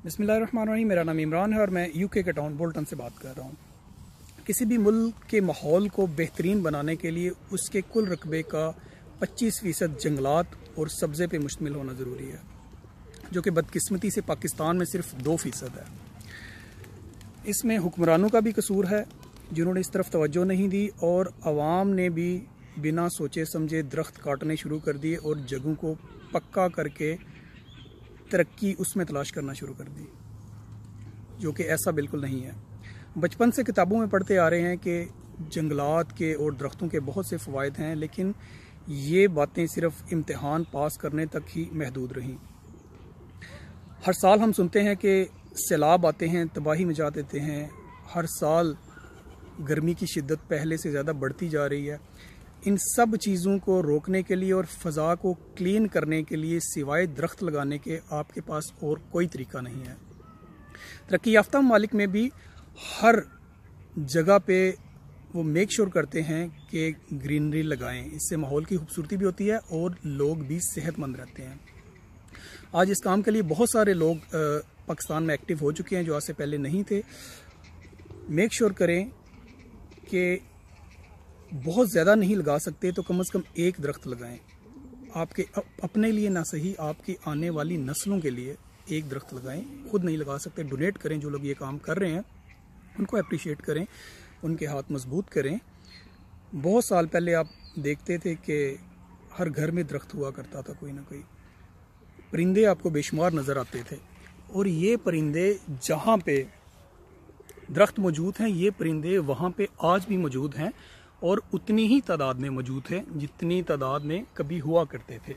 बिस्मिल्लाहिर्रहमानिर्रहीम। मेरा नाम इमरान है और मैं यूके के टाउन बोल्टन से बात कर रहा हूँ। किसी भी मुल्क के माहौल को बेहतरीन बनाने के लिए उसके कुल रकबे का 25% जंगलात और सब्ज़े पे मुश्तमिल होना ज़रूरी है, जो कि बदकिस्मती से पाकिस्तान में सिर्फ 2% है। इसमें हुक्मरानों का भी कसूर है जिन्होंने इस तरफ तवज्जो नहीं दी, और आवाम ने भी बिना सोचे समझे दरख्त काटने शुरू कर दिए और जगहों को पक्का करके तरक्की उसमें तलाश करना शुरू कर दी, जो कि ऐसा बिल्कुल नहीं है। बचपन से किताबों में पढ़ते आ रहे हैं कि जंगलात के और दरख्तों के बहुत से फ़वाइद हैं, लेकिन ये बातें सिर्फ इम्तिहान पास करने तक ही महदूद रहीं। हर साल हम सुनते हैं कि सैलाब आते हैं, तबाही मचा देते हैं। हर साल गर्मी की शिद्दत पहले से ज़्यादा बढ़ती जा रही है। इन सब चीज़ों को रोकने के लिए और फ़ज़ा को क्लीन करने के लिए सिवाय दरख्त लगाने के आपके पास और कोई तरीका नहीं है। तरक्की याफ्ता ममालिक में भी हर जगह पे वो मेक श्योर करते हैं कि ग्रीनरी लगाएं, इससे माहौल की खूबसूरती भी होती है और लोग भी सेहतमंद रहते हैं। आज इस काम के लिए बहुत सारे लोग पाकिस्तान में एक्टिव हो चुके हैं जो आज से पहले नहीं थे। मेक श्योर करें कि बहुत ज़्यादा नहीं लगा सकते तो कम से कम एक दरख्त लगाएं। आपके अपने लिए ना सही, आपकी आने वाली नस्लों के लिए एक दरख्त लगाएं। खुद नहीं लगा सकते, डोनेट करें। जो लोग ये काम कर रहे हैं उनको अप्रिशिएट करें, उनके हाथ मजबूत करें। बहुत साल पहले आप देखते थे कि हर घर में दरख्त हुआ करता था, कोई ना कोई। परिंदे आपको बेशुमार नज़र आते थे, और ये परिंदे जहाँ पे दरख्त मौजूद हैं, ये परिंदे वहाँ पे आज भी मौजूद हैं और उतनी ही तादाद में मौजूद हैं जितनी तादाद में कभी हुआ करते थे।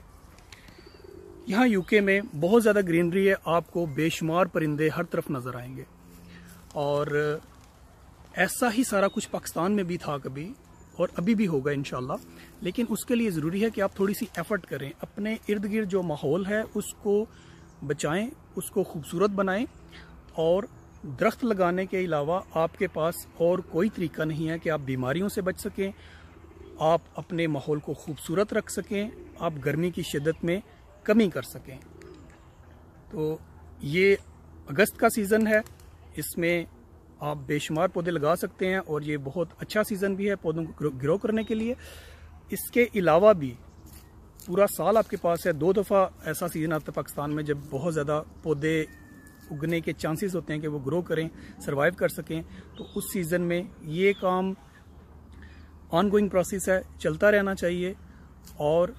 यहाँ यूके में बहुत ज़्यादा ग्रीनरी है, आपको बेशुमार परिंदे हर तरफ नज़र आएंगे, और ऐसा ही सारा कुछ पाकिस्तान में भी था कभी और अभी भी होगा इंशाल्लाह। लेकिन उसके लिए ज़रूरी है कि आप थोड़ी सी एफर्ट करें, अपने इर्द गिर्द जो माहौल है उसको बचाएं, उसको खूबसूरत बनाएं। और दरख्त लगाने के अलावा आपके पास और कोई तरीका नहीं है कि आप बीमारियों से बच सकें, आप अपने माहौल को खूबसूरत रख सकें, आप गर्मी की शिद्दत में कमी कर सकें। तो ये अगस्त का सीज़न है, इसमें आप बेशुमार पौधे लगा सकते हैं और ये बहुत अच्छा सीज़न भी है पौधों को ग्रो करने के लिए। इसके अलावा भी पूरा साल आपके पास है। 2 दफ़ा ऐसा सीज़न आता है पाकिस्तान में जब बहुत ज़्यादा पौधे उगने के चांसेस होते हैं कि वो ग्रो करें, सरवाइव कर सकें। तो उस सीज़न में ये काम ऑनगोइंग प्रोसेस है, चलता रहना चाहिए और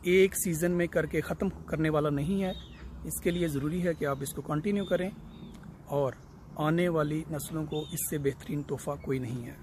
एक सीज़न में करके ख़त्म करने वाला नहीं है। इसके लिए ज़रूरी है कि आप इसको कंटिन्यू करें, और आने वाली नस्लों को इससे बेहतरीन तोहफ़ा कोई नहीं है।